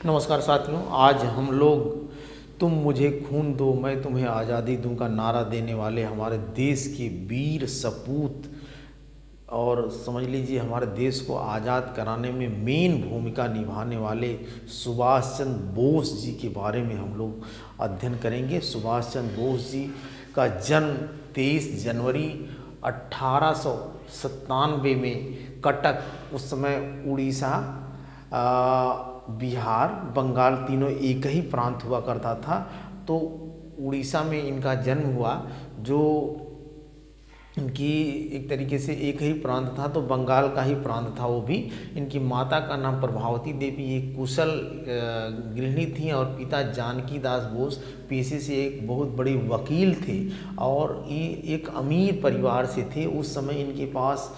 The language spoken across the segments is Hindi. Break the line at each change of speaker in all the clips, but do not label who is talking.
नमस्कार साथियों, आज हम लोग तुम मुझे खून दो मैं तुम्हें आज़ादी दूं का नारा देने वाले हमारे देश के वीर सपूत और समझ लीजिए हमारे देश को आज़ाद कराने में मेन भूमिका निभाने वाले सुभाष चंद्र बोस जी के बारे में हम लोग अध्ययन करेंगे। सुभाष चंद्र बोस जी का जन्म 23 जनवरी 1897 में कटक, उस समय उड़ीसा, बिहार, बंगाल तीनों एक ही प्रांत हुआ करता था। तो उड़ीसा में इनका जन्म हुआ, जो इनकी एक तरीके से एक ही प्रांत था, तो बंगाल का ही प्रांत था वो भी। इनकी माता का नाम प्रभावती देवी एक कुशल गृहिणी थी और पिता जानकी दास बोस पेशे से एक बहुत बड़े वकील थे और ये एक अमीर परिवार से थे। उस समय इनके पास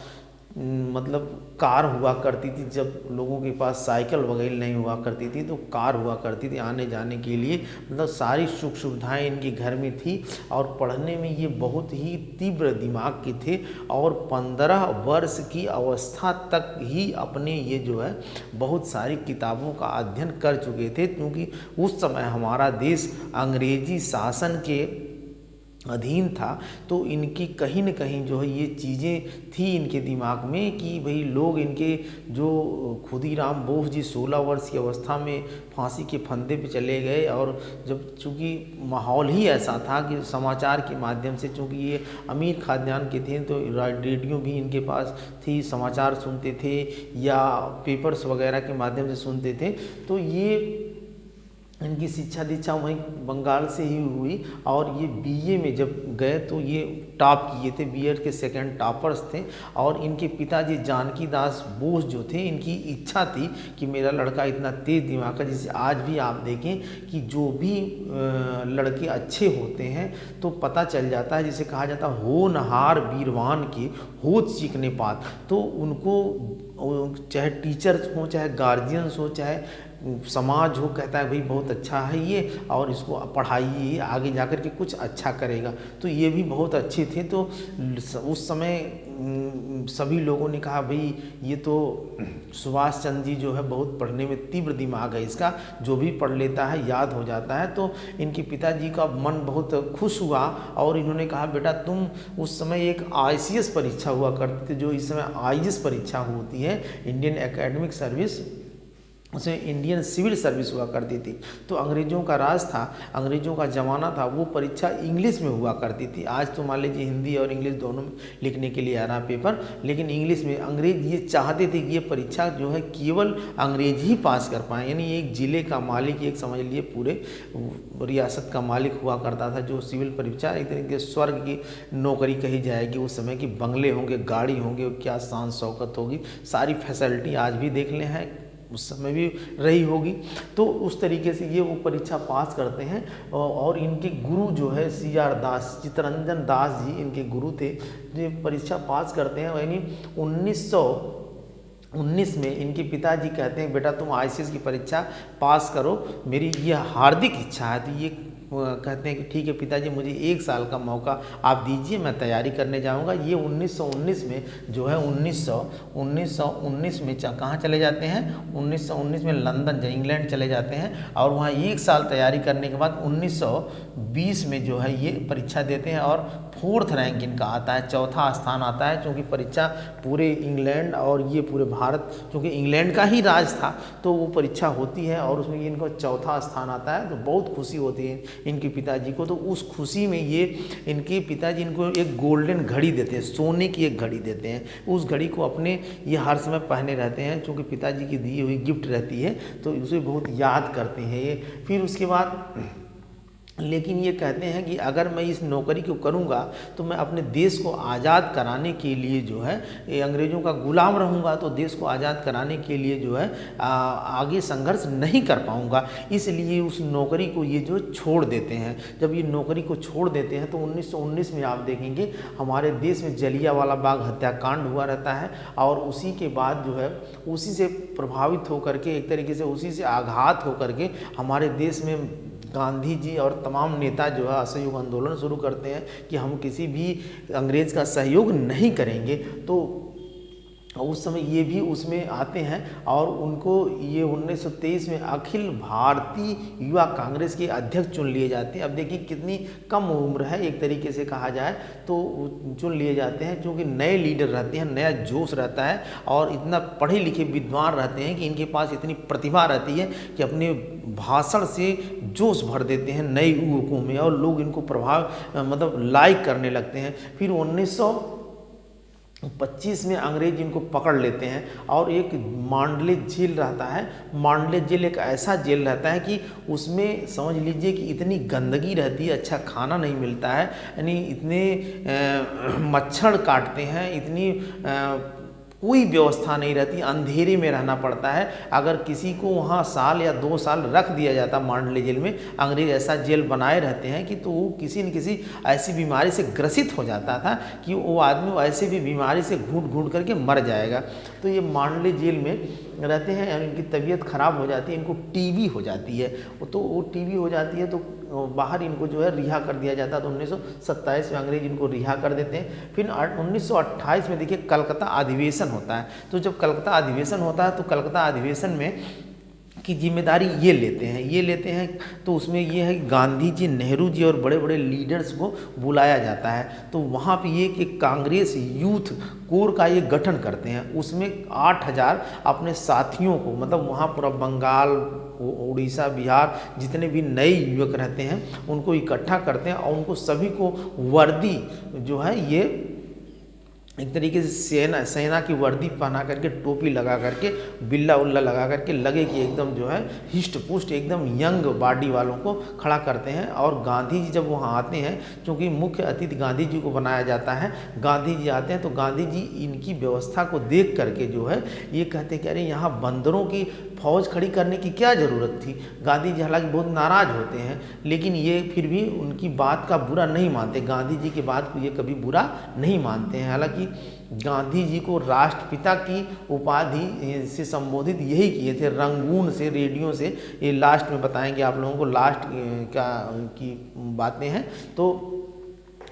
मतलब कार हुआ करती थी। जब लोगों के पास साइकिल वगैरह नहीं हुआ करती थी तो कार हुआ करती थी आने जाने के लिए। मतलब सारी सुख सुविधाएं इनके घर में थी और पढ़ने में ये बहुत ही तीव्र दिमाग के थे और 15 वर्ष की अवस्था तक ही अपने ये जो है बहुत सारी किताबों का अध्ययन कर चुके थे, क्योंकि उस समय हमारा देश अंग्रेजी शासन के अधीन था। तो इनकी कहीं न कहीं जो है ये चीज़ें थी इनके दिमाग में कि भाई लोग इनके जो खुदीराम बोस जी 16 वर्ष की अवस्था में फांसी के फंदे पे चले गए। और जब चूँकि माहौल ही ऐसा था कि समाचार के माध्यम से, चूँकि ये अमीर खानदान के थे तो रेडियो भी इनके पास थी, समाचार सुनते थे या पेपर्स वगैरह के माध्यम से सुनते थे। तो ये इनकी शिक्षा दीक्षा वहीं बंगाल से ही हुई और ये बीए में जब गए तो ये टॉप किए थे, बीएड के सेकंड टॉपर्स थे। और इनके पिताजी जानकी दास बोस जो थे, इनकी इच्छा थी कि मेरा लड़का इतना तेज दिमाग का, जिसे आज भी आप देखें कि जो भी लड़के अच्छे होते हैं तो पता चल जाता है, जिसे कहा जाता है होनहार वीरवान के होत सीखने पात। तो उनको चाहे टीचर्स हो, चाहे गार्जियंस हो, चाहे समाज हो, कहता है भाई बहुत अच्छा है ये और इसको पढ़ाइए, आगे जाकर के कुछ अच्छा करेगा। तो ये भी बहुत अच्छे थे। तो उस समय सभी लोगों ने कहा भाई ये तो सुभाष चंद्र जी जो है बहुत पढ़ने में तीव्र दिमाग है इसका, जो भी पढ़ लेता है याद हो जाता है। तो इनके पिताजी का मन बहुत खुश हुआ और इन्होंने कहा बेटा तुम, उस समय एक आईसीएस परीक्षा हुआ करती थी जो इस समय आईएएस परीक्षा होती है, इंडियन एकेडमिक सर्विस, उसमें इंडियन सिविल सर्विस हुआ करती थी। तो अंग्रेज़ों का राज था, अंग्रेज़ों का ज़माना था, वो परीक्षा इंग्लिश में हुआ करती थी। आज तो मान लीजिए हिंदी और इंग्लिश दोनों में लिखने के लिए आ रहा पेपर, लेकिन इंग्लिश में। अंग्रेज़ ये चाहते थे कि ये परीक्षा जो है केवल अंग्रेज ही पास कर पाएँ, यानी एक ज़िले का मालिक, एक समझ लीजिए पूरे रियासत का मालिक हुआ करता था जो सिविल परीक्षा, एक तरीके से स्वर्ग की नौकरी कही जाएगी उस समय की। बंगले होंगे, गाड़ी होंगे, क्या शान शौकत होगी, सारी फैसिलिटी आज भी देख लें हैं, उस समय भी रही होगी। तो उस तरीके से ये वो परीक्षा पास करते हैं। और इनके गुरु जो है सीआर दास, चित्तरंजन दास जी इनके गुरु थे, जो परीक्षा पास करते हैं। यानी 1919 में इनके पिताजी कहते हैं बेटा तुम आईसीएस की परीक्षा पास करो, मेरी ये हार्दिक इच्छा है। तो ये कहते हैं कि ठीक है पिताजी, मुझे 1 साल का मौका आप दीजिए, मैं तैयारी करने जाऊंगा। ये 1919 में जो है 1919 में कहाँ चले जाते हैं, 1919 में लंदन, इंग्लैंड चले जाते हैं और वहाँ 1 साल तैयारी करने के बाद 1920 में जो है ये परीक्षा देते हैं और 4th रैंक इनका आता है, 4था स्थान आता है। क्योंकि परीक्षा पूरे इंग्लैंड और ये पूरे भारत, क्योंकि इंग्लैंड का ही राज था, तो वो परीक्षा होती है और उसमें इनको 4था स्थान आता है। तो बहुत खुशी होती है इनके पिताजी को। तो उस खुशी में ये इनके पिताजी इनको एक गोल्डन घड़ी देते हैं, सोने की एक घड़ी देते हैं। उस घड़ी को अपने ये हर समय पहने रहते हैं, क्योंकि पिताजी की दी हुई गिफ्ट रहती है, तो उसे बहुत याद करते हैं ये। फिर उसके बाद लेकिन ये कहते हैं कि अगर मैं इस नौकरी को करूंगा तो मैं अपने देश को आज़ाद कराने के लिए जो है ये अंग्रेज़ों का गुलाम रहूंगा, तो देश को आज़ाद कराने के लिए जो है आगे संघर्ष नहीं कर पाऊंगा। इसलिए उस नौकरी को ये जो छोड़ देते हैं। जब ये नौकरी को छोड़ देते हैं तो 1919 में आप देखेंगे हमारे देश में जलियांवाला बाग हत्याकांड हुआ रहता है और उसी के बाद जो है उसी से प्रभावित होकर के, एक तरीके से उसी से आघात होकर के हमारे देश में गांधी जी और तमाम नेता जो है असहयोग आंदोलन शुरू करते हैं कि हम किसी भी अंग्रेज़ का सहयोग नहीं करेंगे। तो और उस समय ये भी उसमें आते हैं और उनको ये 1923 में अखिल भारतीय युवा कांग्रेस के अध्यक्ष चुन लिए जाते हैं। अब देखिए कितनी कम उम्र है, एक तरीके से कहा जाए तो चुन लिए जाते हैं, क्योंकि नए लीडर रहते हैं, नया जोश रहता है और इतना पढ़े लिखे विद्वान रहते हैं कि इनके पास इतनी प्रतिभा रहती है कि अपने भाषण से जोश भर देते हैं नए युवकों में और लोग इनको मतलब लाइक करने लगते हैं। फिर 1925 में अंग्रेज इनको पकड़ लेते हैं और एक मांडले जेल रहता है। मांडले जेल एक ऐसा जेल रहता है कि उसमें समझ लीजिए कि इतनी गंदगी रहती है, अच्छा खाना नहीं मिलता है, यानी इतने मच्छर काटते हैं, इतनी कोई व्यवस्था नहीं रहती, अंधेरे में रहना पड़ता है। अगर किसी को वहाँ साल या 2 साल रख दिया जाता मांडले जेल में, अंग्रेज ऐसा जेल बनाए रहते हैं कि तो वो किसी न किसी ऐसी बीमारी से ग्रसित हो जाता था कि वो आदमी ऐसे भी बीमारी से घूट घूट करके मर जाएगा। तो ये मांडले जेल में रहते हैं और इनकी तबीयत खराब हो जाती है, इनको टीबी हो जाती है। तो वो टीबी हो जाती है तो बाहर इनको जो है रिहा कर दिया जाता है। तो 1927 में अंग्रेज इनको रिहा कर देते हैं। फिर 1928 में देखिए कलकत्ता अधिवेशन होता है। तो जब कलकत्ता अधिवेशन होता है तो कलकत्ता अधिवेशन में की जिम्मेदारी ये लेते हैं तो उसमें ये है कि गांधी जी, नेहरू जी और बड़े बड़े लीडर्स को बुलाया जाता है। तो वहाँ पे ये कि कांग्रेस यूथ कोर का ये गठन करते हैं। उसमें 8000 अपने साथियों को, मतलब वहाँ पूरा बंगाल, उड़ीसा, बिहार जितने भी नए युवक रहते हैं उनको इकट्ठा करते हैं और उनको सभी को वर्दी जो है ये एक तरीके से सेना की वर्दी पहना करके, टोपी लगा करके, बिल्ला उल्ला लगा करके लगे कि एकदम जो है हिस्ट पुष्ट एकदम यंग बॉडी वालों को खड़ा करते हैं। और गांधी जी जब वहाँ आते हैं, क्योंकि मुख्य अतिथि गांधी जी को बनाया जाता है, गांधी जी आते हैं तो गांधी जी इनकी व्यवस्था को देख करके जो है ये कहते हैं कि अरे यहाँ बंदरों की फौज खड़ी करने की क्या ज़रूरत थी। गांधी जी हालांकि बहुत नाराज़ होते हैं, लेकिन ये फिर भी उनकी बात का बुरा नहीं मानते, गांधी जी की बात को ये कभी बुरा नहीं मानते हैं। हालांकि गांधी जी को राष्ट्रपिता की उपाधि से संबोधित यही किए थे, रंगून से, रेडियो से। ये लास्ट में बताएंगे आप लोगों को, लास्ट की बातें हैं। तो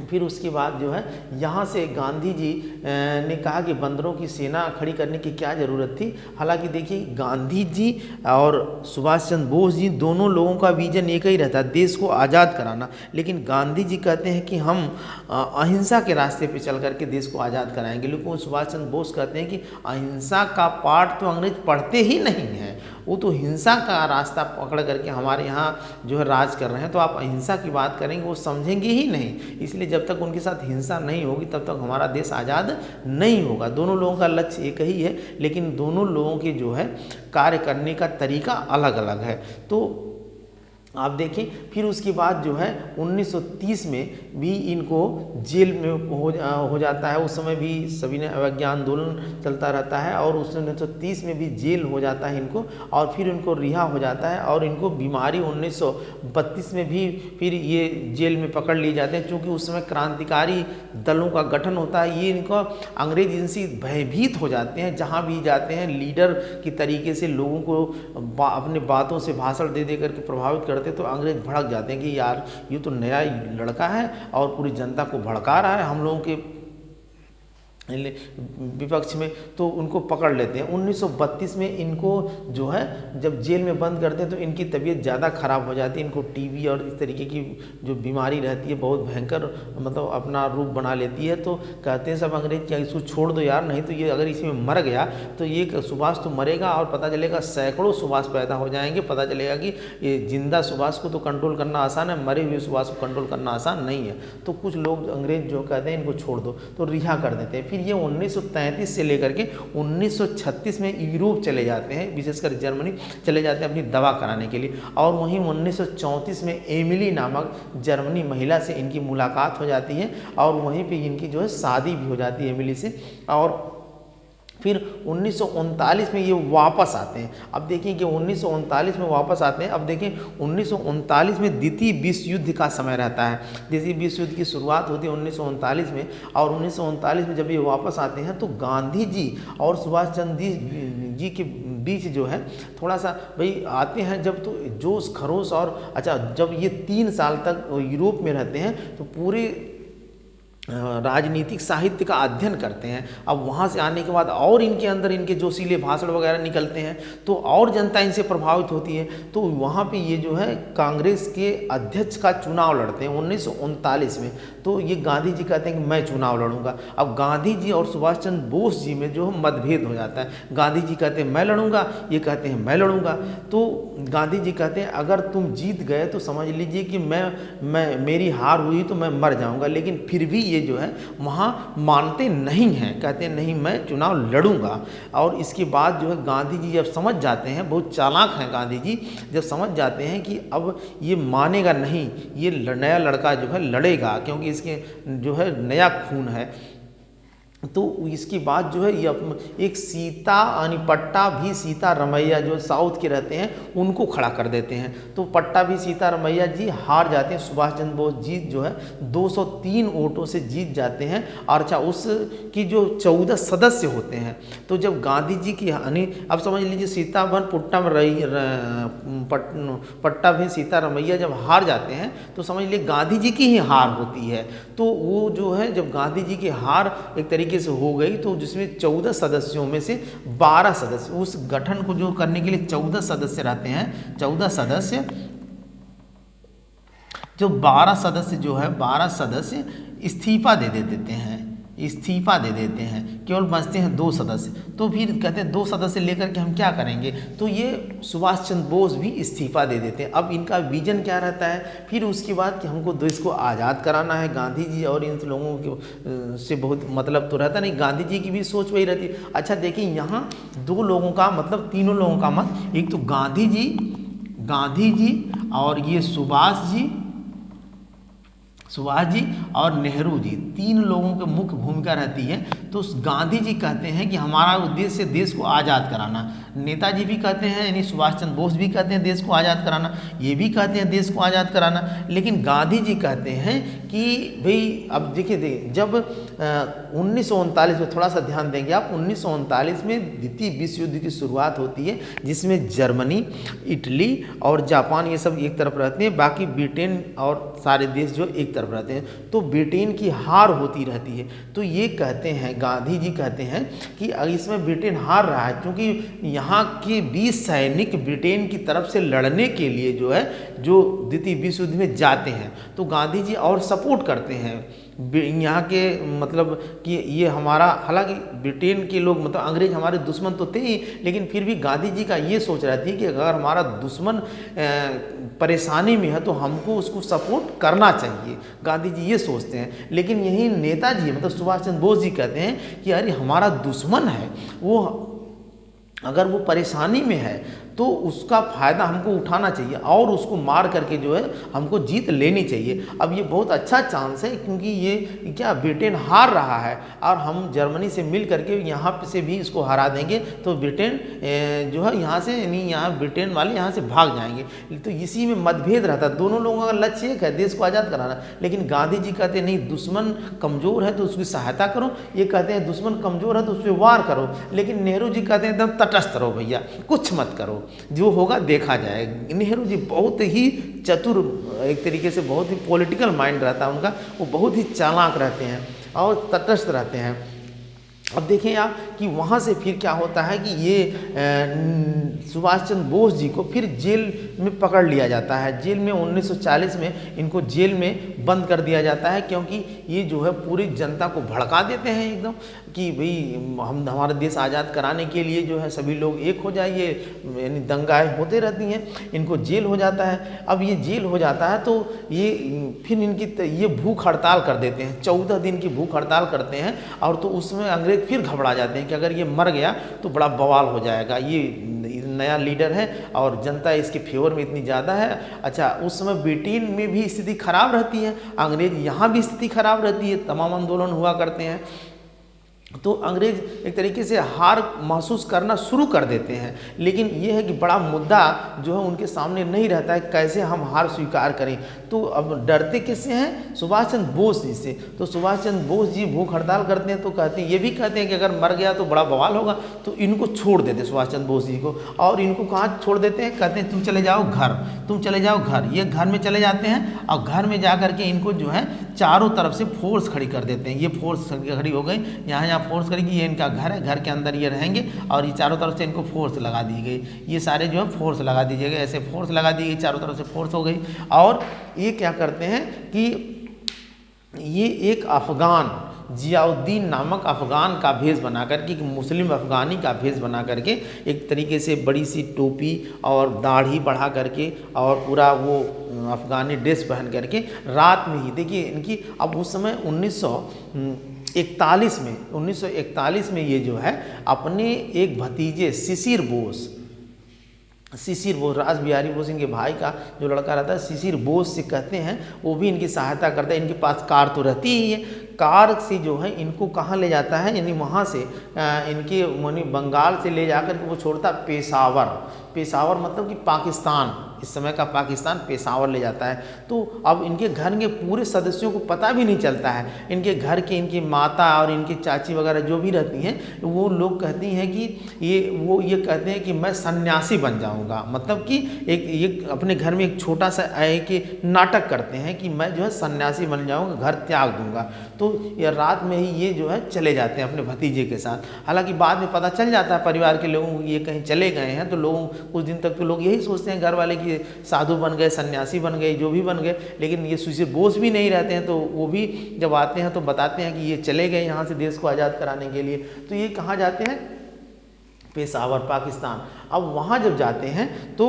फिर उसके बाद जो है यहाँ से गांधी जी ने कहा कि बंदरों की सेना खड़ी करने की क्या ज़रूरत थी। हालांकि देखिए गांधी जी और सुभाष चंद्र बोस जी दोनों लोगों का विजन एक ही रहता है, देश को आज़ाद कराना। लेकिन गांधी जी कहते हैं कि हम अहिंसा के रास्ते पे चल करके देश को आज़ाद कराएंगे। लेकिन सुभाष चंद्र बोस कहते हैं कि अहिंसा का पाठ तो अंग्रेज पढ़ते ही नहीं हैं, वो तो हिंसा का रास्ता पकड़ करके हमारे यहाँ जो है राज कर रहे हैं। तो आप अहिंसा की बात करेंगे वो समझेंगे ही नहीं। इसलिए जब तक उनके साथ हिंसा नहीं होगी तब तक हमारा देश आज़ाद नहीं होगा। दोनों लोगों का लक्ष्य एक ही है, लेकिन दोनों लोगों के जो है कार्य करने का तरीका अलग अलग है। तो आप देखें फिर उसके बाद जो है 1930 में भी इनको जेल में हो जाता है। उस समय भी सभी ने अवज्ञा आंदोलन चलता रहता है और उस 1930 में भी जेल हो जाता है इनको, और फिर इनको रिहा हो जाता है। और इनको बीमारी 1932 में भी फिर ये जेल में पकड़ लिए जाते हैं, क्योंकि उस समय क्रांतिकारी दलों का गठन होता है। ये इनको अंग्रेज इनसे भयभीत हो जाते हैं, जहाँ भी जाते हैं लीडर की तरीके से लोगों को अपने बातों से भाषण दे करके प्रभावित करते, तो अंग्रेज भड़क जाते हैं कि यार ये तो नया लड़का है और पूरी जनता को भड़का रहा है हम लोगों के विपक्ष में, तो उनको पकड़ लेते हैं। 1932 में इनको जो है जब जेल में बंद करते हैं तो इनकी तबीयत ज़्यादा ख़राब हो जाती है, इनको टीबी और इस तरीके की जो बीमारी रहती है बहुत भयंकर मतलब अपना रूप बना लेती है। तो कहते हैं सब अंग्रेज क्या इसको छोड़ दो यार, नहीं तो ये अगर इसमें मर गया तो ये सुभाष तो मरेगा और पता चलेगा सैकड़ों सुभाष पैदा हो जाएंगे। पता चलेगा कि ये जिंदा सुभाष को तो कंट्रोल करना आसान है, मरे हुए सुभाष को कंट्रोल करना आसान नहीं है। तो कुछ लोग अंग्रेज जो कहते हैं इनको छोड़ दो, तो रिहा कर देते हैं। फिर ये 1933 से लेकर के 1936 में यूरोप चले जाते हैं, विशेषकर जर्मनी चले जाते हैं अपनी दवा कराने के लिए। और वहीं 1934 में एमिली नामक जर्मनी महिला से इनकी मुलाकात हो जाती है और वहीं पे इनकी जो है शादी भी हो जाती है एमिली से। और फिर 1939 में ये वापस आते हैं। अब देखिए कि 1939 में वापस आते हैं। अब देखिए 1939 में द्वितीय विश्व युद्ध का समय रहता है। द्वितीय विश्व युद्ध की शुरुआत होती है 1939 में, और 1939 में जब ये वापस आते हैं तो गांधी जी और सुभाष चंद्र जी के बीच जो है थोड़ा सा भाई आते हैं जब, तो जोश खरोश और अच्छा जब ये 3 साल तक यूरोप में रहते हैं तो पूरे राजनीतिक साहित्य का अध्ययन करते हैं। अब वहाँ से आने के बाद और इनके अंदर इनके जोशीले भाषण वगैरह निकलते हैं तो और जनता इनसे प्रभावित होती है। तो वहाँ पे ये जो है कांग्रेस के अध्यक्ष का चुनाव लड़ते हैं 1939 में। तो ये गांधी जी कहते हैं कि मैं चुनाव लड़ूंगा। अब गांधी जी और सुभाष चंद्र बोस जी में जो मतभेद हो जाता है। गांधी जी कहते हैं मैं लड़ूंगा, ये कहते हैं मैं लड़ूंगा। तो गांधी जी कहते हैं अगर तुम जीत गए तो समझ लीजिए कि मैं मेरी हार हुई तो मैं मर जाऊंगा, लेकिन फिर भी ये जो है वहाँ मानते नहीं हैं, कहते हैं नहीं मैं चुनाव लड़ूंगा। और इसके बाद जो है गांधी जी जब समझ जाते हैं, बहुत चालाक हैं गांधी जी, जब समझ जाते हैं कि अब ये मानेगा नहीं, ये नया लड़का जो है लड़ेगा क्योंकि इसके जो है नया खून है, तो इसके बाद जो है ये एक सीता यानी पट्टा भी सीता रमैया जो साउथ के रहते हैं उनको खड़ा कर देते हैं। तो पट्टा भी सीता रमैया जी हार जाते हैं। सुभाष चंद्र बोस जी जो है 203 वोटों से जीत जाते हैं। और अच्छा उसकी जो 14 सदस्य होते हैं, तो जब गांधी जी की यानी अब समझ लीजिए सीतावन पुट्टा में पट्टा भी सीता रमैया जब हार जाते हैं तो समझ लीजिए गांधी जी की ही हार होती है। तो वो जो है जब गांधी जी की हार एक तरीके से हो गई तो जिसमें 14 सदस्यों में से 12 सदस्य, उस गठन को जो करने के लिए 14 सदस्य रहते हैं, 14 सदस्य जो 12 सदस्य जो है 12 सदस्य इस्तीफा दे देते हैं, इस्तीफा दे देते हैं, केवल बचते हैं 2 सदस्य। तो फिर कहते हैं 2 सदस्य लेकर के हम क्या करेंगे, तो ये सुभाष चंद्र बोस भी इस्तीफा दे देते हैं। अब इनका विजन क्या रहता है फिर उसके बाद कि हमको देश को आज़ाद कराना है। गांधी जी और इन लोगों के से बहुत मतलब तो रहता नहीं, गांधी जी की भी सोच वही रहती है। अच्छा देखिए यहाँ 2 लोगों का मतलब तीनों लोगों का मत, एक तो गांधी जी और ये सुभाष जी और नेहरू जी, 3 लोगों की मुख्य भूमिका रहती है। तो गांधी जी कहते हैं कि हमारा उद्देश्य देश को आज़ाद कराना, नेताजी भी कहते हैं यानी सुभाष चंद्र बोस भी कहते हैं देश को आज़ाद कराना, ये भी कहते हैं देश को आज़ाद कराना। लेकिन गांधी जी कहते हैं कि भाई अब देखिए जब 1939 में थोड़ा सा ध्यान देंगे आप, 1939 में द्वितीय विश्व युद्ध की शुरुआत होती है जिसमें जर्मनी, इटली और जापान ये सब एक तरफ रहते हैं, बाकी ब्रिटेन और सारे देश जो एक तरफ रहते हैं। तो ब्रिटेन की हार होती रहती है। तो ये कहते हैं गांधी जी कहते हैं कि इसमें ब्रिटेन हार रहा है क्योंकि यहाँ के 20 सैनिक ब्रिटेन की तरफ से लड़ने के लिए जो है जो द्वितीय विश्व युद्ध में जाते हैं। तो गांधी जी और सपोर्ट करते हैं यहाँ के मतलब कि ये हमारा, हालांकि ब्रिटेन के लोग मतलब अंग्रेज हमारे दुश्मन तो थे ही, लेकिन फिर भी गांधी जी का ये सोच रहती है कि अगर हमारा दुश्मन परेशानी में है तो हमको उसको सपोर्ट करना चाहिए। गांधी जी ये सोचते हैं। लेकिन यही नेताजी मतलब सुभाष चंद्र बोस जी कहते हैं कि अरे हमारा दुश्मन है, वो अगर वो परेशानी में है तो उसका फ़ायदा हमको उठाना चाहिए और उसको मार करके जो है हमको जीत लेनी चाहिए। अब ये बहुत अच्छा चांस है क्योंकि ये क्या ब्रिटेन हार रहा है और हम जर्मनी से मिल करके यहाँ से भी इसको हरा देंगे तो ब्रिटेन जो है यहाँ से यानी यहाँ ब्रिटेन वाले यहाँ से भाग जाएंगे। तो इसी में मतभेद रहता है। दोनों लोगों का लक्ष्य एक है देश को आज़ाद कराना, लेकिन गांधी जी कहते हैं नहीं दुश्मन कमज़ोर है तो उसकी सहायता करो, ये कहते हैं दुश्मन कमज़ोर है तो उस पर वार करो। लेकिन नेहरू जी कहते हैं एकदम तटस्थ रहो भैया, कुछ मत करो, जो होगा देखा जाएगा। नेहरू जी बहुत ही चतुर, एक तरीके से बहुत ही पॉलिटिकल माइंड रहता है उनका, वो बहुत ही चालाक रहते हैं और तटस्थ रहते हैं। अब देखें आप कि वहाँ से फिर क्या होता है कि ये सुभाष चंद्र बोस जी को फिर जेल में पकड़ लिया जाता है। जेल में 1940 में इनको जेल में बंद कर दिया जाता है क्योंकि ये जो है पूरी जनता को भड़का देते हैं एकदम कि भाई हम हमारा देश आज़ाद कराने के लिए जो है सभी लोग एक हो जाइए, यानी दंगाएं होते रहती हैं। इनको जेल हो जाता है। अब ये जेल हो जाता है तो ये फिर इनकी ये भूख हड़ताल कर देते हैं, 14 दिन की भूख हड़ताल करते हैं। और तो उसमें अंग्रेज फिर घबरा जाते हैं कि अगर ये मर गया तो बड़ा बवाल हो जाएगा, ये नया लीडर है और जनता इसके फेवर में इतनी ज़्यादा है। अच्छा उस समय ब्रिटेन में भी स्थिति खराब रहती है, अंग्रेज यहाँ भी स्थिति खराब रहती है, तमाम आंदोलन हुआ करते हैं। तो अंग्रेज एक तरीके से हार महसूस करना शुरू कर देते हैं। लेकिन ये है कि बड़ा मुद्दा जो है उनके सामने नहीं रहता है कैसे हम हार स्वीकार करें। तो अब डरते किससे हैं, सुभाष चंद्र बोस जी से। तो सुभाष चंद्र बोस जी भूख हड़ताल करते हैं तो कहते हैं, ये भी कहते हैं कि अगर मर गया तो बड़ा बवाल होगा, तो इनको छोड़ देते सुभाष चंद्र बोस जी को। और इनको कहाँ छोड़ देते हैं, कहते हैं तुम चले जाओ घर, तुम चले जाओ घर। ये घर में चले जाते हैं और घर में जा करके इनको जो है चारों तरफ से फोर्स खड़ी कर देते हैं। ये फोर्स खड़ी हो गई, यहाँ फोर्स करेगी, ये इनका घर है, घर के अंदर ये रहेंगे और ये चारों तरफ से इनको फोर्स लगा दी गई। ये सारे जो है फोर्स लगा दीजिए गए, ऐसे फोर्स लगा दी गई, चारों तरफ से फोर्स हो गई। और ये क्या करते हैं कि ये एक अफ़गान जियाउद्दीन नामक अफ़गान का भेष बना करके, एक मुस्लिम अफ़गानी का भेष बना करके, एक तरीके से बड़ी सी टोपी और दाढ़ी बढ़ा करके और पूरा वो अफ़गानी ड्रेस पहन करके रात में ही, देखिए इनकी, अब उस समय 1941 में ये जो है अपने एक भतीजे शिशिर बोस, रास बिहारी बोस इनके भाई का जो लड़का रहता है, शिशिर बोस से कहते हैं, वो भी इनकी सहायता करता है। इनके पास कार तो रहती ही है, कार से जो है इनको कहाँ ले जाता है, यानी वहाँ से इनके मानी बंगाल से ले जाकर के वो छोड़ता पेशावर मतलब कि पाकिस्तान, इस समय का पाकिस्तान, पेशावर ले जाता है। तो अब इनके घर के पूरे सदस्यों को पता भी नहीं चलता है, इनके घर के, इनकी माता और इनकी चाची वगैरह जो भी रहती हैं, वो लोग कहती हैं कि ये कहते हैं कि मैं सन्यासी बन जाऊंगा, मतलब कि एक अपने घर में एक छोटा सा एक नाटक करते हैं कि मैं जो है सन्यासी बन जाऊंगा, घर त्याग दूंगा। तो ये रात में ही ये जो है चले जाते हैं अपने भतीजे के साथ। हालांकि बाद में पता चल जाता है परिवार के लोगों को ये कहीं चले गए हैं, तो लोगों कुछ दिन तक तो लोग यही सोचते हैं घर वाले कि साधु बन गए, सन्यासी बन गए, जो भी बन गए, लेकिन ये शिशिर बोस भी नहीं रहते हैं। तो वो भी जब आते हैं तो बताते हैं कि ये चले गए यहाँ से देश को आज़ाद कराने के लिए। तो ये कहाँ जाते हैं, पेशावर, पाकिस्तान। अब वहाँ जब जाते हैं तो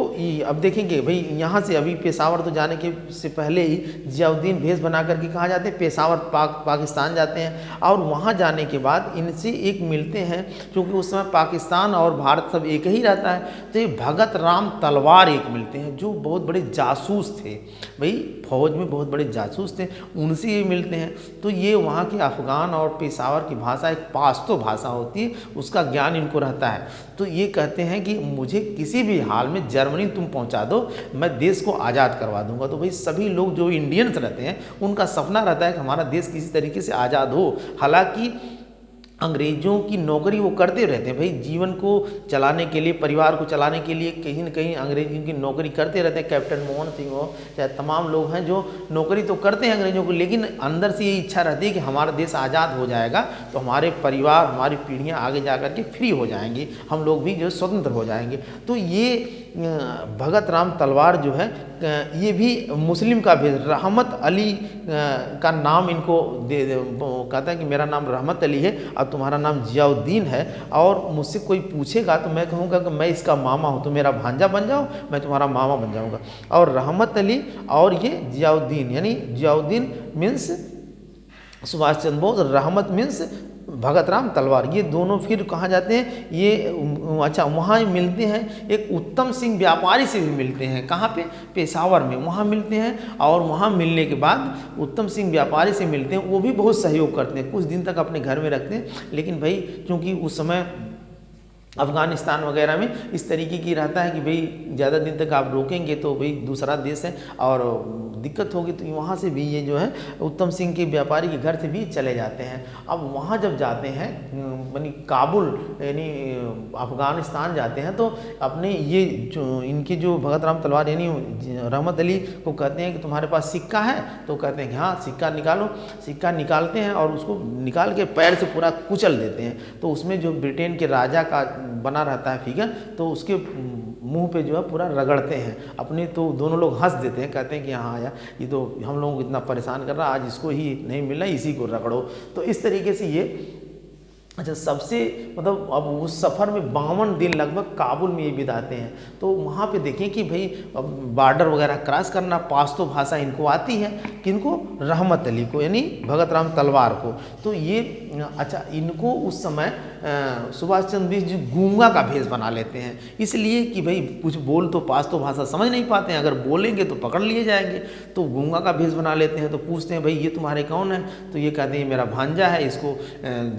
अब देखेंगे भाई, यहाँ से अभी पेशावर तो जाने के से पहले ही जियाउद्दीन भेष बना करके कहाँ जाते हैं, पेशावर पाकिस्तान जाते हैं। और वहाँ जाने के बाद इनसे एक मिलते हैं, क्योंकि उस समय पाकिस्तान और भारत सब एक ही रहता है। तो ये भगत राम तलवार एक मिलते हैं, जो बहुत बड़े जासूस थे भाई, फौज में बहुत बड़े जासूस थे, उनसे ये मिलते हैं। तो ये वहाँ के अफ़गान और पेशावर की भाषा एक पाश्तो भाषा होती है, उसका ज्ञान इनको रहता है। तो ये कहते हैं कि मुझे किसी भी हाल में जर्मनी तुम पहुंचा दो, मैं देश को आज़ाद करवा दूंगा। तो भाई सभी लोग जो इंडियंस रहते हैं उनका सपना रहता है कि हमारा देश किसी तरीके से आज़ाद हो। हालांकि अंग्रेज़ों की नौकरी वो करते रहते हैं भाई, जीवन को चलाने के लिए, परिवार को चलाने के लिए कहीं न कहीं अंग्रेज़ों की नौकरी करते रहते हैं। कैप्टन मोहन सिंह हो, चाहे तमाम लोग हैं जो नौकरी तो करते हैं अंग्रेज़ों को, लेकिन अंदर से ये इच्छा रहती है कि हमारा देश आज़ाद हो जाएगा तो हमारे परिवार, हमारी पीढ़ियाँ आगे जा कर के फ्री हो जाएंगी, हम लोग भी जो स्वतंत्र हो जाएंगे। तो ये भगत राम तलवार जो है, ये भी मुस्लिम का भेष, रहमत अली का नाम इनको कहता है कि मेरा नाम रहमत अली है और तुम्हारा नाम जियाउद्दीन है, और मुझसे कोई पूछेगा तो मैं कहूँगा कि मैं इसका मामा हूँ, तो मेरा भांजा बन जाओ, मैं तुम्हारा मामा बन जाऊँगा। और रहमत अली और ये जियाउद्दीन, यानी जियाउद्दीन मीन्स सुभाष चंद्र बोस, रहमत मीन्स भगत राम तलवार, ये दोनों फिर कहाँ जाते हैं, ये अच्छा वहाँ मिलते हैं, एक उत्तम सिंह व्यापारी से भी मिलते हैं। कहाँ पे, पेशावर में, वहाँ मिलते हैं। और वहाँ मिलने के बाद उत्तम सिंह व्यापारी से मिलते हैं, वो भी बहुत सहयोग करते हैं, कुछ दिन तक अपने घर में रखते हैं। लेकिन भाई क्योंकि उस समय अफ़गानिस्तान वगैरह में इस तरीके की रहता है कि भाई ज़्यादा दिन तक आप रोकेंगे तो भाई दूसरा देश है और दिक्कत होगी, तो वहाँ से भी ये जो है उत्तम सिंह के व्यापारी के घर से भी चले जाते हैं। अब वहाँ जब जाते हैं यानी काबुल, यानी अफ़गानिस्तान जाते हैं, तो अपने ये जो इनके जो भगत राम तलवार यानी रहमत अली को कहते हैं कि तुम्हारे पास सिक्का है, तो कहते हैं कि हाँ सिक्का निकालो। सिक्का निकालते हैं और उसको निकाल के पैर से पूरा कुचल देते हैं। तो उसमें जो ब्रिटेन के राजा का बना रहता है फिगर, तो उसके मुंह पे जो है पूरा रगड़ते हैं अपने, तो दोनों लोग हंस देते हैं, कहते हैं कि हाँ यार ये तो हम लोगों को इतना परेशान कर रहा है, आज इसको ही नहीं मिल रहा, इसी को रगड़ो। तो इस तरीके से ये अच्छा सबसे मतलब अब उस सफ़र में 52 दिन लगभग काबुल में ये बिताते हैं। तो वहाँ पे देखें कि भाई बॉर्डर वगैरह क्रॉस करना, पाश्तो भाषा इनको आती है, किनको, रहमत अली को, यानी भगत राम तलवार को। तो ये अच्छा इनको उस समय सुभाष चंद्र बोस जी गूंगा का भेष बना लेते हैं, इसलिए कि भाई कुछ बोल तो पाश्तो भाषा समझ नहीं पाते हैं, अगर बोलेंगे तो पकड़ लिए जाएंगे। तो गूंगा का भेष बना लेते हैं। तो पूछते हैं भाई ये तुम्हारे कौन है, तो ये कहते हैं मेरा भांजा है, इसको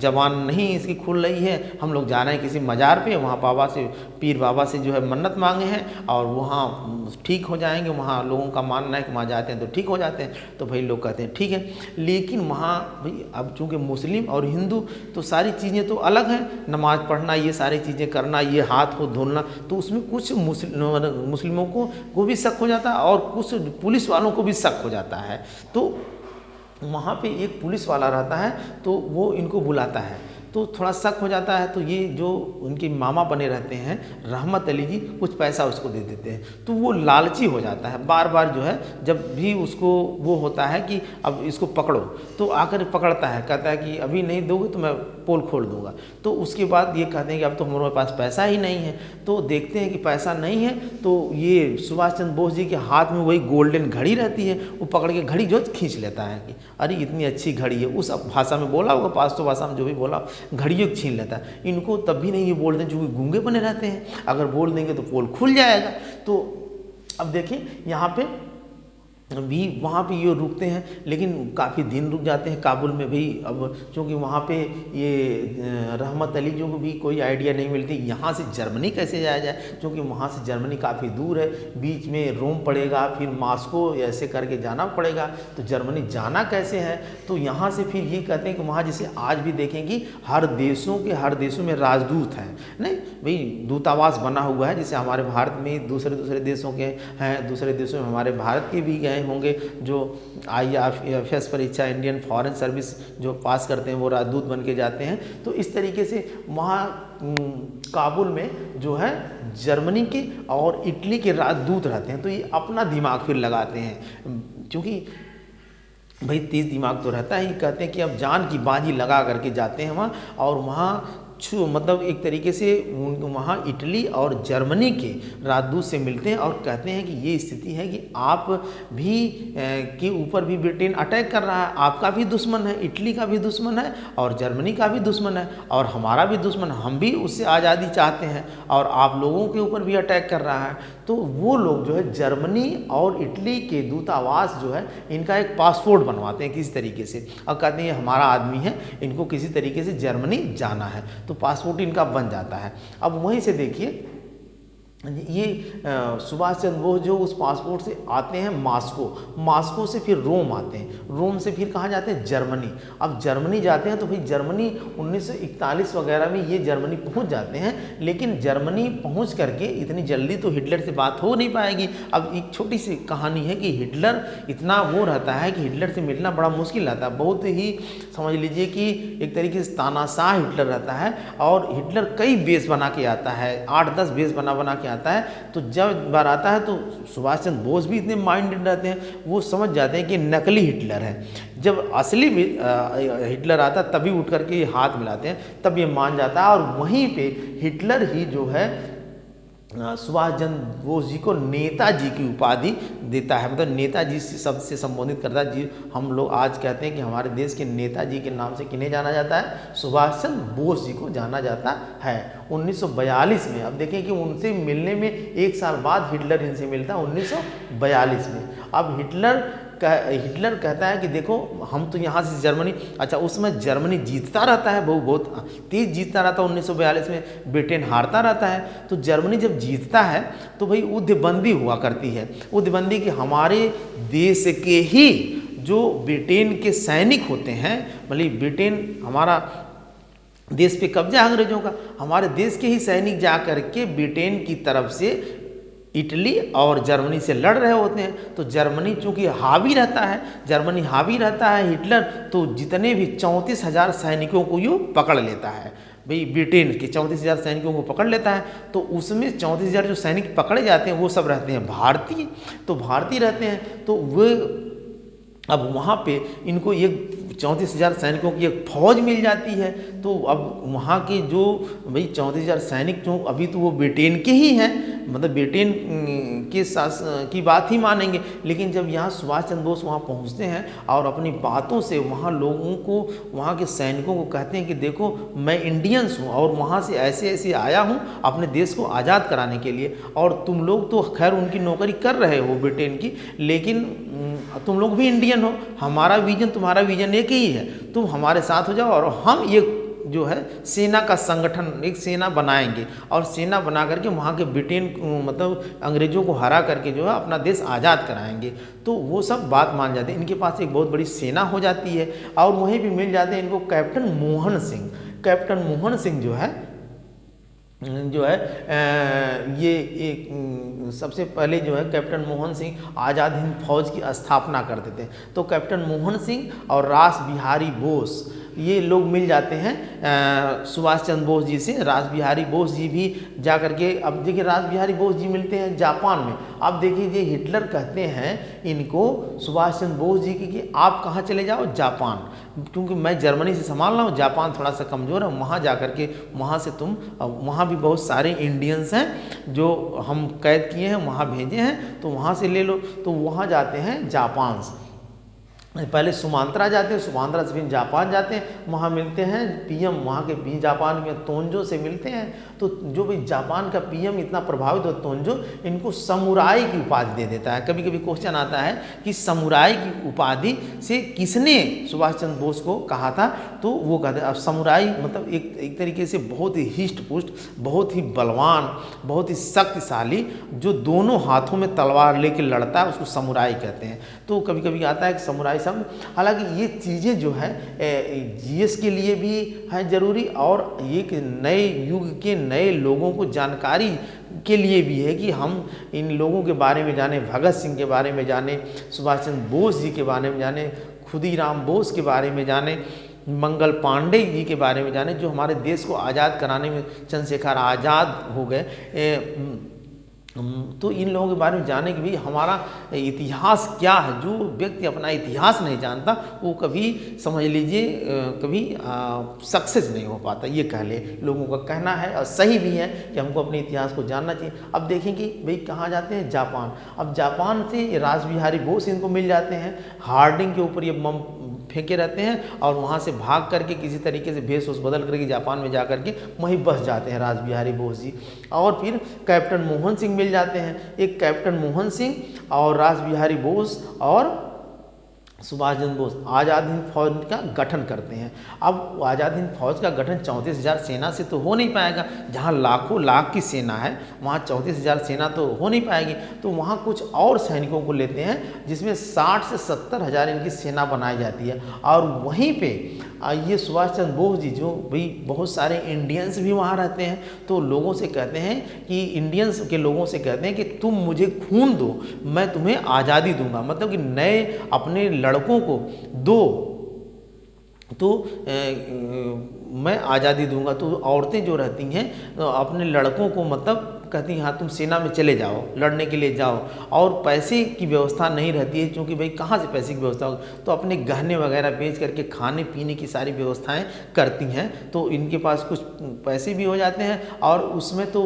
जवान नहीं इसकी खुल रही है, हम लोग जा रहे हैं किसी मज़ार पे, वहाँ बाबा से, पीर बाबा से जो है मन्नत मांगे हैं और वहाँ ठीक हो जाएंगे। वहाँ लोगों का मानना है कि वहाँ जाते हैं तो ठीक हो जाते हैं। तो भाई लोग कहते हैं ठीक है, लेकिन वहाँ भाई अब चूँकि मुस्लिम और हिंदू तो सारी चीज़ें तो अलग हैं, नमाज़ पढ़ना, ये सारी चीज़ें करना, ये हाथ को धोना, तो उसमें कुछ मुस्लिमों को भी शक हो जाता है और कुछ पुलिस वालों को भी शक हो जाता है। तो वहाँ पे एक पुलिस वाला रहता है, तो वो इनको बुलाता है, तो थोड़ा शक हो जाता है। तो ये जो उनके मामा बने रहते हैं रहमत अली जी, कुछ पैसा उसको दे देते हैं, तो वो लालची हो जाता है। बार बार जो है जब भी उसको वो होता है कि अब इसको पकड़ो, तो आकर पकड़ता है, कहता है कि अभी नहीं दोगे तो मैं पोल खोल दूंगा। तो उसके बाद ये कहते हैं कि अब तो हमारे पास पैसा ही नहीं है। तो देखते हैं कि पैसा नहीं है, तो ये सुभाष चंद्र बोस जी के हाथ में वही गोल्डन घड़ी रहती है, वो पकड़ के घड़ी जो खींच लेता है कि अरे इतनी अच्छी घड़ी है, उस भाषा में बोला होगा, पास्तों भाषा में जो भी बोला, घड़ियों को छीन लेता है। इनको तब भी नहीं ये बोलते हैं, चूँकि गूंगे बने रहते हैं, अगर बोल देंगे तो पोल खुल जाएगा। तो अब देखिए यहाँ पे भी वहाँ पे ये रुकते हैं, लेकिन काफ़ी दिन रुक जाते हैं काबुल में भी। अब चूँकि वहाँ पे ये रहमत अली जो को भी कोई आइडिया नहीं मिलती यहाँ से जर्मनी कैसे जाया जाए, क्योंकि वहाँ से जर्मनी काफ़ी दूर है, बीच में रोम पड़ेगा, फिर मॉस्को, ऐसे करके जाना पड़ेगा। तो जर्मनी जाना कैसे है, तो यहाँ से फिर ये कहते हैं कि वहाँ जैसे आज भी देखेंगे हर देशों में राजदूत हैं, नहीं भाई दूतावास बना हुआ है, जैसे हमारे भारत में दूसरे देशों के हैं, दूसरे देशों में हमारे भारत के भी गए होंगे जो IAFS परीक्षा, इंडियन फॉरेन सर्विस जो पास करते हैं वो राजदूत बन के जाते हैं। तो इस तरीके से वहाँ काबुल में जो है जर्मनी के और इटली के राजदूत रहते हैं। तो ये अपना दिमाग फिर लगाते हैं, क्योंकि भाई तेज दिमाग तो रहता ही, कहते हैं कि अब जान की बाजी लगा करके जाते हैं वहाँ, और वहाँ मतलब एक तरीके से वहाँ इटली और जर्मनी के राजदूत से मिलते हैं और कहते हैं कि ये स्थिति है कि आप भी के ऊपर भी ब्रिटेन अटैक कर रहा है, आपका भी दुश्मन है, इटली का भी दुश्मन है और जर्मनी का भी दुश्मन है और हमारा भी दुश्मन है, हम भी उससे आज़ादी चाहते हैं और आप लोगों के ऊपर भी अटैक कर रहा है। तो वो लोग जो है जर्मनी और इटली के दूतावास जो है इनका एक पासपोर्ट बनवाते हैं किसी तरीके से, और कहते हैं ये हमारा आदमी है, इनको किसी तरीके से जर्मनी जाना है, तो पासपोर्ट इनका बन जाता है। अब वहीं से देखिए ये सुभाष चंद्र बोस जो उस पासपोर्ट से आते हैं मास्को से फिर रोम आते हैं, रोम से फिर कहाँ जाते हैं जर्मनी। अब जर्मनी जाते हैं तो भाई जर्मनी 1941 वगैरह में ये जर्मनी पहुंच जाते हैं, लेकिन जर्मनी पहुंच करके इतनी जल्दी तो हिटलर से बात हो नहीं पाएगी। अब एक छोटी सी कहानी है कि हिटलर इतना वो रहता है कि हिटलर से मिलना बड़ा मुश्किल रहता है, बहुत ही समझ लीजिए कि एक तरीके से तानाशाह हिटलर रहता है, और हिटलर कई बेस बना के आता है, 8-10 बेस बना के आता है। तो जब बार आता है तो सुभाष चंद्र बोस भी इतने माइंडेड रहते हैं, वो समझ जाते हैं कि नकली हिटलर है। जब असली हिटलर आता है तभी उठ करके हाथ मिलाते हैं, तब ये मान जाता है, और वहीं पे हिटलर ही जो है सुभाष चंद्र बोस जी को नेताजी की उपाधि देता है, मतलब नेताजी से शब्द से संबोधित करता है। जी हम लोग आज कहते हैं कि हमारे देश के नेताजी के नाम से किन्हें जाना जाता है, सुभाष चंद्र बोस जी को जाना जाता है। 1942 में, अब देखें कि उनसे मिलने में 1 साल बाद हिटलर इनसे मिलता है 1942 में। अब हिटलर कहता है कि देखो हम तो यहाँ से जर्मनी, अच्छा उसमें जर्मनी जीतता रहता है, बहुत तेज जीतता रहता है। 1942 में ब्रिटेन हारता रहता है। तो जर्मनी जब जीतता है तो भाई उद्यबंदी हुआ करती है, उद्यबंदी कि हमारे देश के ही जो ब्रिटेन के सैनिक होते हैं, मतलब ब्रिटेन हमारा देश पे कब्जा अंग्रेजों का, हमारे देश के ही सैनिक जा करके ब्रिटेन की तरफ से इटली और जर्मनी से लड़ रहे होते हैं। तो जर्मनी चूँकि हावी रहता है हिटलर, तो जितने भी 34,000 सैनिकों को यूँ पकड़ लेता है, भाई ब्रिटेन के 34,000 सैनिकों को पकड़ लेता है। तो उसमें 34,000 जो सैनिक पकड़े जाते हैं वो सब रहते हैं भारतीय, तो भारतीय रहते हैं। तो वो अब वहाँ पे इनको एक 34,000 सैनिकों की एक फौज मिल जाती है। तो अब वहाँ के जो भाई 34,000 सैनिक जो अभी तो वो ब्रिटेन के ही हैं, मतलब ब्रिटेन के की बात ही मानेंगे, लेकिन जब यहाँ सुभाष चंद्र बोस वहाँ पहुँचते हैं और अपनी बातों से वहाँ लोगों को, वहाँ के सैनिकों को कहते हैं कि देखो मैं इंडियंस हूँ और वहाँ से ऐसे ऐसे आया हूँ अपने देश को आज़ाद कराने के लिए, और तुम लोग तो खैर उनकी नौकरी कर रहे हो ब्रिटेन की, लेकिन तुम लोग भी इंडियन हो, हमारा विजन तुम्हारा विजन एक ही है, तुम हमारे साथ हो जाओ और हम ये जो है सेना का संगठन, एक सेना बनाएंगे और सेना बना करके वहाँ के ब्रिटेन मतलब अंग्रेजों को हरा करके जो है अपना देश आज़ाद कराएंगे। तो वो सब बात मान जाते हैं, इनके पास एक बहुत बड़ी सेना हो जाती है। और वहीं भी मिल जाते हैं इनको कैप्टन मोहन सिंह जो है जो है ये एक सबसे पहले जो है कैप्टन मोहन सिंह आज़ाद हिंद फौज की स्थापना करते थे। तो कैप्टन मोहन सिंह और रास बिहारी बोस ये लोग मिल जाते हैं सुभाष चंद्र बोस जी से। रास बिहारी बोस जी भी जा करके, अब देखिए रास बिहारी बोस जी मिलते हैं जापान में। अब देखिए ये हिटलर कहते हैं इनको सुभाष चंद्र बोस जी की कि आप कहाँ चले जाओ, जापान, क्योंकि मैं जर्मनी से संभाल रहा हूँ, जापान थोड़ा सा कमज़ोर है, वहाँ जा करके वहाँ से तुम, वहाँ भी बहुत सारे इंडियंस हैं जो हम कैद किए हैं, वहाँ भेजे हैं, तो वहाँ से ले लो। तो वहाँ जाते हैं जापान से, पहले सुमात्रा जाते हैं, सुमात्रा से फिर जापान जाते हैं, वहाँ मिलते हैं पीएम, वहाँ के पी जापान में तोंजो से मिलते हैं। तो जो भी जापान का पीएम इतना प्रभावित हो तोंजो, इनको समुराई की उपाधि दे देता है। कभी कभी क्वेश्चन आता है कि समुराई की उपाधि से किसने सुभाष चंद्र बोस को कहा था, तो वो कहते हैं अब समुराई मतलब एक तरीके से बहुत ही हिष्ट पुष्ट, बहुत ही बलवान, बहुत ही शक्तिशाली, जो दोनों हाथों में तलवार लेके लड़ता है, उसको समुराई कहते हैं। तो कभी कभी आता है कि समुराई शब्द, हालांकि ये चीज़ें जो है जीएस के लिए भी है ज़रूरी, और ये कि नए युग के नए लोगों को जानकारी के लिए भी है कि हम इन लोगों के बारे में जाने, भगत सिंह के बारे में जाने, सुभाष चंद्र बोस जी के बारे में जाने, खुदीराम बोस के बारे में जाने, मंगल पांडे जी के बारे में जाने, जो हमारे देश को आज़ाद कराने में चंद्रशेखर आज़ाद हो गए। तो इन लोगों के बारे में जाने के भी हमारा इतिहास क्या है। जो व्यक्ति अपना इतिहास नहीं जानता वो कभी समझ लीजिए कभी सक्सेस नहीं हो पाता, ये कह ले। लोगों का कहना है और सही भी है कि हमको अपने इतिहास को जानना चाहिए। अब देखेंगे भाई कहाँ जाते हैं, जापान। अब जापान से रास बिहारी बोस इनको मिल जाते हैं, हार्डिंग के ऊपर ये बम फेंके रहते हैं, और वहाँ से भाग करके किसी तरीके से भेष बदल करके जापान में जा करके वहीं बस जाते हैं रास बिहारी बोस जी। और फिर कैप्टन मोहन सिंह मिल जाते हैं, एक कैप्टन मोहन सिंह और रास बिहारी बोस और सुभाष चंद्र बोस आज़ाद हिंद फौज का गठन करते हैं। अब आज़ाद हिंद फौज का गठन 34,000 सेना से तो हो नहीं पाएगा, जहां लाखों लाख की सेना है वहां 34,000 सेना तो हो नहीं पाएगी। तो वहां कुछ और सैनिकों को लेते हैं, जिसमें 60 से 70 हज़ार इनकी सेना बनाई जाती है। और वहीं पे ये सुभाष चंद्र बोस जी, जो भाई बहुत सारे इंडियंस भी वहाँ रहते हैं, तो लोगों से कहते हैं कि इंडियंस के लोगों से कहते हैं कि तुम मुझे खून दो, मैं तुम्हें आज़ादी दूंगा। मतलब कि नए अपने लड़कों को दो तो मैं आज़ादी दूंगा। तो औरतें जो रहती हैं तो अपने लड़कों को मतलब कहती हैं हाँ तुम सेना में चले जाओ, लड़ने के लिए जाओ। और पैसे की व्यवस्था नहीं रहती है, क्योंकि भाई कहाँ से पैसे की व्यवस्था हो, तो अपने गहने वगैरह बेच करके खाने पीने की सारी व्यवस्थाएं करती हैं। तो इनके पास कुछ पैसे भी हो जाते हैं, और उसमें तो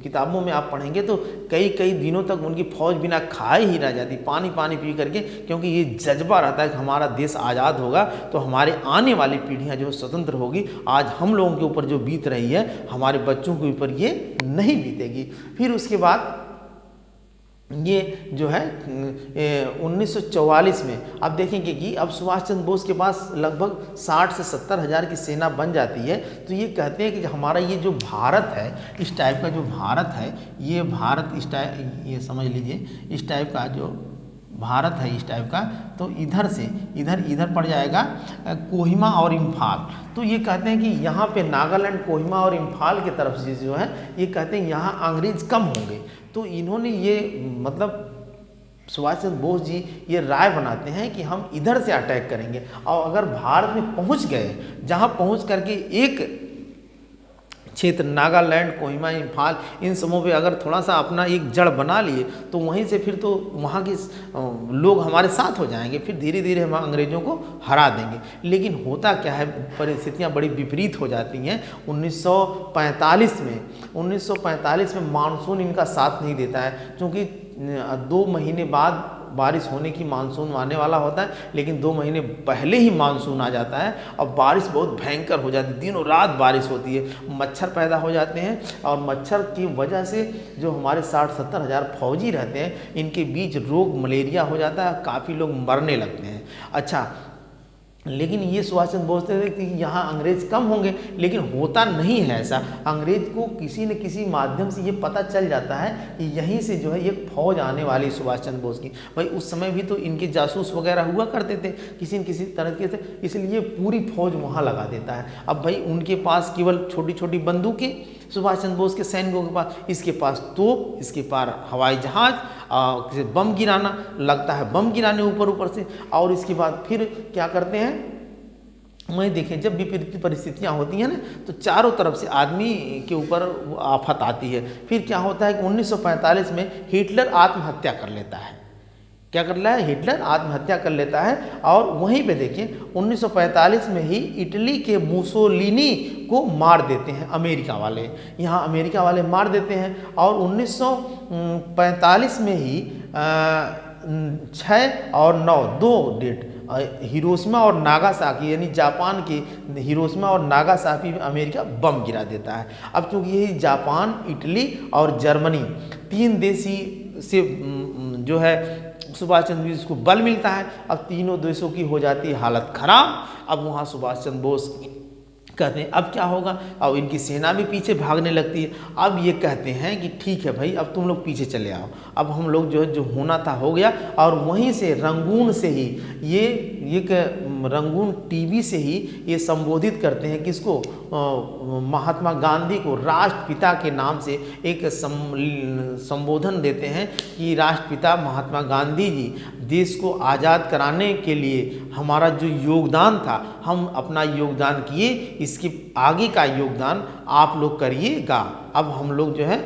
किताबों में आप पढ़ेंगे तो कई कई दिनों तक उनकी फौज बिना खाए ही रह जाती, पानी पानी पी करके, क्योंकि ये जज्बा रहता है कि हमारा देश आज़ाद होगा तो हमारे आने वाली पीढ़ियाँ जो स्वतंत्र होगी। आज हम लोगों के ऊपर जो बीत रही है, हमारे बच्चों के ऊपर ये नहीं बीतेगी। फिर उसके बाद ये जो है 1944 में अब देखेंगे कि अब सुभाष चंद्र बोस के पास लगभग 60 से 70 हज़ार की सेना बन जाती है। तो ये कहते हैं कि हमारा ये जो भारत है, इस टाइप का जो भारत है, ये भारत इस टाइप, ये समझ लीजिए इस टाइप का जो भारत है इस टाइप का, तो इधर से इधर पड़ जाएगा कोहिमा और इम्फाल। तो ये कहते हैं कि यहाँ पे नागालैंड, कोहिमा और इम्फाल की तरफ से जो है ये कहते हैं यहाँ अंग्रेज कम होंगे। तो इन्होंने ये मतलब सुभाष चंद्र बोस जी ये राय बनाते हैं कि हम इधर से अटैक करेंगे, और अगर भारत में पहुँच गए, जहाँ पहुँच करके एक क्षेत्र नागालैंड, कोहिमा, इम्फाल, इन समूह पे अगर थोड़ा सा अपना एक जड़ बना लिए तो वहीं से फिर तो वहाँ के लोग हमारे साथ हो जाएंगे, फिर धीरे धीरे हम अंग्रेज़ों को हरा देंगे। लेकिन होता क्या है, परिस्थितियाँ बड़ी विपरीत हो जाती हैं। 1945 में मानसून इनका साथ नहीं देता है, क्योंकि 2 महीने बाद बारिश होने की मानसून आने वाला होता है, लेकिन 2 महीने पहले ही मानसून आ जाता है और बारिश बहुत भयंकर हो जाती है, दिनों रात बारिश होती है, मच्छर पैदा हो जाते हैं। और मच्छर की वजह से जो हमारे 60-70 हज़ार फौजी रहते हैं, इनके बीच रोग मलेरिया हो जाता है, काफ़ी लोग मरने लगते हैं। अच्छा, लेकिन ये सुभाष चंद्र बोस थे कि यहाँ अंग्रेज कम होंगे, लेकिन होता नहीं है ऐसा। अंग्रेज को किसी न किसी माध्यम से ये पता चल जाता है कि यहीं से जो है एक फौज आने वाली सुभाष चंद्र बोस की। भाई उस समय भी तो इनके जासूस वगैरह हुआ करते थे किसी न किसी तरह से, इसलिए पूरी फौज वहाँ लगा देता है। अब भाई उनके पास केवल छोटी छोटी बंदूकें, सुभाष चंद्र बोस के सैनिकों के पास, इसके पास तोप, इसके पास हवाई जहाज, बम गिराना, लगता है बम गिराने ऊपर से। और इसके बाद फिर क्या करते हैं, वहीं देखें जब विपरीत परिस्थितियाँ होती हैं ना तो चारों तरफ से आदमी के ऊपर आफत आती है। फिर क्या होता है कि 1945 में हिटलर आत्महत्या कर लेता है। क्या कर रहा है, हिटलर आत्महत्या कर लेता है। और वहीं पे देखिए 1945 में ही इटली के मुसोलिनी को मार देते हैं अमेरिका वाले, यहाँ अमेरिका वाले मार देते हैं। और 1945 में ही 6 और 9 दो डेट हिरोशिमा और नागासाकी, यानी जापान के हिरोशिमा और नागासाकी में अमेरिका बम गिरा देता है। अब चूंकि यही जापान, इटली और जर्मनी 3 देशी से जो है सुभाष चंद्र बोस को बल मिलता है। अब तीनों देशों की हो जाती है हालत खराब। अब वहाँ सुभाष चंद्र बोस कहते हैं अब क्या होगा, अब इनकी सेना भी पीछे भागने लगती है। अब ये कहते हैं कि ठीक है भाई, अब तुम लोग पीछे चले आओ, अब हम लोग जो है जो होना था हो गया। और वहीं से रंगून से ही ये एक रंगून टीवी से ही ये संबोधित करते हैं किसको, महात्मा गांधी को राष्ट्रपिता के नाम से एक संबोधन देते हैं कि राष्ट्रपिता महात्मा गांधी जी देश को आज़ाद कराने के लिए हमारा जो योगदान था, हम अपना योगदान किए, इसके आगे का योगदान आप लोग करिएगा। अब हम लोग जो है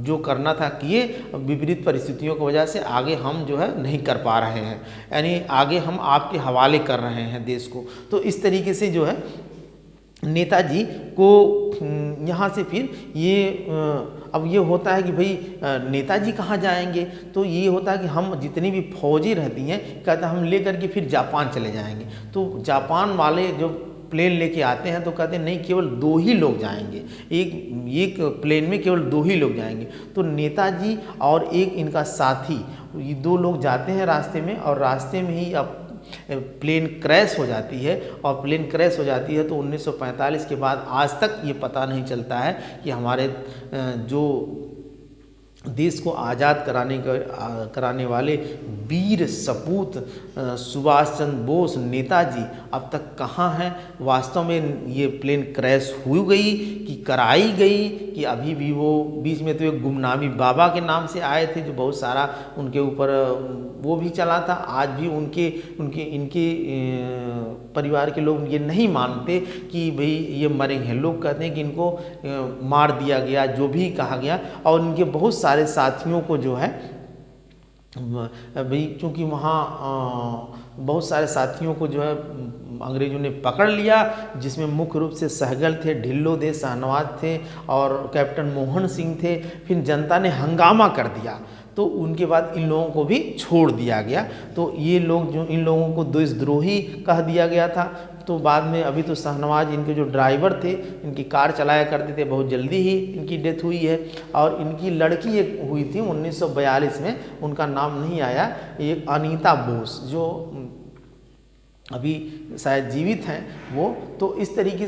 जो करना था किए, विपरीत परिस्थितियों की वजह से आगे हम जो है नहीं कर पा रहे हैं, यानी आगे हम आपके हवाले कर रहे हैं देश को। तो इस तरीके से जो है नेताजी को यहाँ से फिर ये अब ये होता है कि भाई नेताजी कहाँ जाएंगे, तो ये होता है कि हम जितनी भी फौजी रहती हैं कहते हैं हम लेकर के फिर जापान चले जाएंगे। तो जापान वाले जो प्लेन लेके आते हैं तो कहते हैं नहीं, केवल 2 ही लोग जाएंगे, एक प्लेन में केवल 2 ही लोग जाएंगे। तो नेताजी और एक इनका साथी, ये 2 लोग जाते हैं रास्ते में, और रास्ते में ही अब प्लेन क्रैश हो जाती है। और प्लेन क्रैश हो जाती है तो 1945 के बाद आज तक ये पता नहीं चलता है कि हमारे जो देश को आज़ाद कराने वाले वीर सपूत सुभाष चंद्र बोस नेताजी अब तक कहाँ हैं। वास्तव में ये प्लेन क्रैश हुई गई कि कराई गई कि अभी भी वो बीच में तो एक गुमनामी बाबा के नाम से आए थे जो बहुत सारा उनके ऊपर वो भी चला था। आज भी इनके परिवार के लोग ये नहीं मानते कि भाई ये मरे हैं। लोग कहते हैं कि इनको मार दिया गया, जो भी कहा गया। और इनके बहुत सारे साथियों को जो है भाई, चूँकि वहाँ बहुत सारे साथियों को जो है अंग्रेजों ने पकड़ लिया, जिसमें मुख्य रूप से सहगल थे, ढिल्लो दे शाहनवाज थे और कैप्टन मोहन सिंह थे। फिर जनता ने हंगामा कर दिया तो उनके बाद इन लोगों को भी छोड़ दिया गया। तो ये लोग जो इन लोगों को देशद्रोही कह दिया गया था। तो बाद में अभी तो शाहनवाज इनके जो ड्राइवर थे, इनकी कार चलाया करते थे, बहुत जल्दी ही इनकी डेथ हुई है। और इनकी लड़की एक हुई थी 1942 में, उनका नाम नहीं आया, ये अनीता बोस, जो अभी शायद जीवित हैं वो। तो इस तरीके से